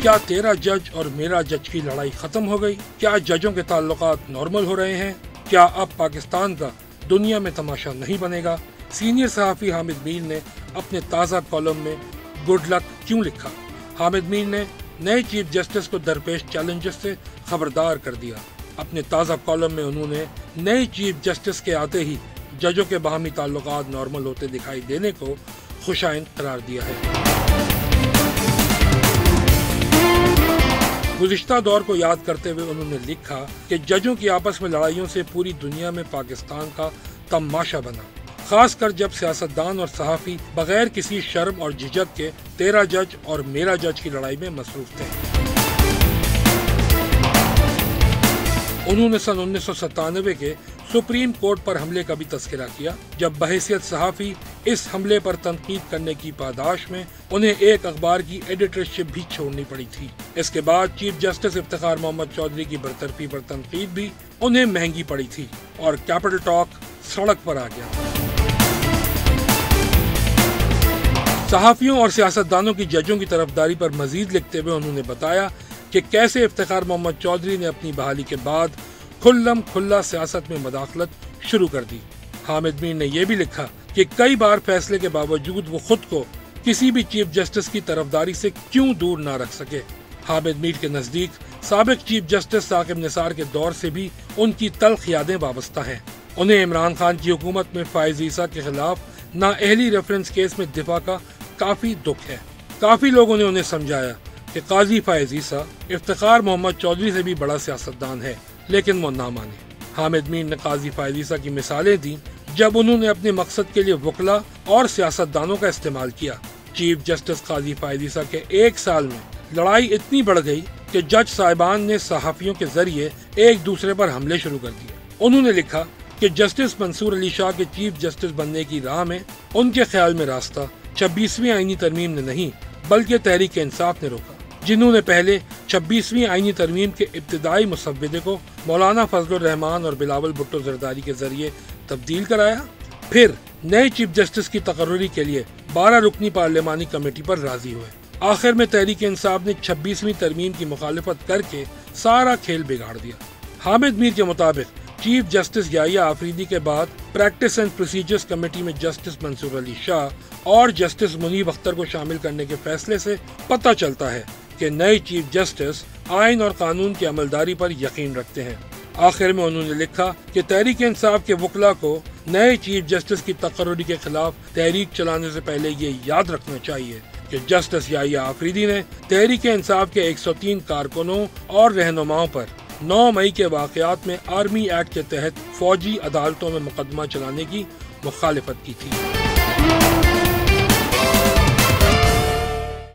क्या 13 जज और मेरा जज की लड़ाई खत्म हो गई? क्या जजों के ताल्लुकात नॉर्मल हो रहे हैं? क्या अब पाकिस्तान का दुनिया में तमाशा नहीं बनेगा? सीनियर सहाफ़ी हामिद मीर ने अपने ताज़ा कॉलम में गुड लक क्यों लिखा? हामिद मीर ने नए चीफ जस्टिस को दरपेश चैलेंजेस से खबरदार कर दिया। अपने ताज़ा कॉलम में उन्होंने नए चीफ जस्टिस के आते ही जजों के बाहमी ताल्लुकात नॉर्मल होते दिखाई देने को खुशाइन करार दिया है। गुज़िश्ता दौर को याद करते हुए उन्होंने लिखा कि जजों की आपस में लड़ाइयों से पूरी दुनिया में पाकिस्तान का तमाशा बना, खासकर जब सियासतदान और सहाफ़ी बगैर किसी शर्म और झिझक के 13 जज और मेरा जज की लड़ाई में मसरूफ थे। उन्होंने सन 1997 के सुप्रीम कोर्ट पर हमले का भी तज़किरा किया, जब बहैसियत सहाफ़ी इस हमले पर तनकीद करने की पादाश में उन्हें एक अखबार की एडिटरशिप भी छोड़नी पड़ी थी। इसके बाद चीफ जस्टिस इफ्तिखार मोहम्मद चौधरी की बरतरफी पर तनकीद भी उन्हें महंगी पड़ी थी और कैपिटल टॉक सड़क पर आ गया। सहाफ़ियों और सियासतदानों की जजों की तरफदारी पर मजीद लिखते हुए उन्होंने बताया कि कैसे इफ्तिखार मोहम्मद चौधरी ने अपनी बहाली के बाद खुल्लम खुल्ला सियासत में मदाखलत शुरू कर दी। हामिद मीर ने यह भी लिखा कि कई बार फैसले के बावजूद वो खुद को किसी भी चीफ जस्टिस की तरफदारी से क्यों दूर ना रख सके। हामिद मीर के नजदीक साबिक चीफ जस्टिस साकिब निसार के दौर से भी उनकी तल्ख यादें वाबस्ता हैं। उन्हें इमरान खान की हुकूमत में फायज ईसा के खिलाफ नाअहली रेफरेंस केस में दिफा का काफी दुख है। काफी लोगों ने उन्हें समझाया कि काजी फायज ईसा इफ्तिखार मोहम्मद चौधरी से भी बड़ा सियासतदान है, लेकिन वो ना माने। हामिद मीर ने काजी फायज ईसा की मिसालें दी जब उन्होंने अपने मकसद के लिए वकला और सियासतदानों का इस्तेमाल किया। चीफ जस्टिस काजी फायज ईसा के 1 साल में लड़ाई इतनी बढ़ गई कि जज साहिबान ने सहाफ़ियों के जरिए एक दूसरे पर हमले शुरू कर दिए। उन्होंने लिखा कि जस्टिस मंसूर अली शाह के चीफ जस्टिस बनने की राह में उनके ख्याल में रास्ता 26वीं आईनी तरमीम ने नहीं बल्कि तहरीक इंसाफ ने रोका, जिन्होंने पहले 26वीं आईनी तरमीम के इब्तिदाई मुसव्विदे को मौलाना फजलुर रहमान और बिलावल भुट्टो जरदारी के जरिए तब्दील कराया। फिर नए चीफ जस्टिस की तकर्रुरी के लिए 12 रुकनी पार्लिमानी कमेटी पर राजी हुए। आखिर में तहरीक इंसाफ ने 26वीं तरमीम की मुखालिफत करके सारा खेल बिगाड़ दिया। हामिद मीर के मुताबिक चीफ जस्टिस याहिया आफरीदी के बाद प्रैक्टिस एंड प्रोसीजर्स कमेटी में जस्टिस मंसूर अली शाह और जस्टिस मुनीब अख्तर को शामिल करने के फैसले से पता चलता है कि नए चीफ जस्टिस आइन और कानून की अमलदारी पर यकीन रखते हैं। आखिर में उन्होंने लिखा कि तहरीक इंसाफ के वकला को नए चीफ जस्टिस की तकर्रुरी के खिलाफ तहरीक चलाने से पहले ये याद रखना चाहिए कि जस्टिस याहिया आफरीदी ने तहरीक इंसाफ के 103 कारकुनों और रहनुमाओं पर 9 मई के वाक़यात में आर्मी एक्ट के तहत फौजी अदालतों में मुकदमा चलाने की मुखालिफत की थी।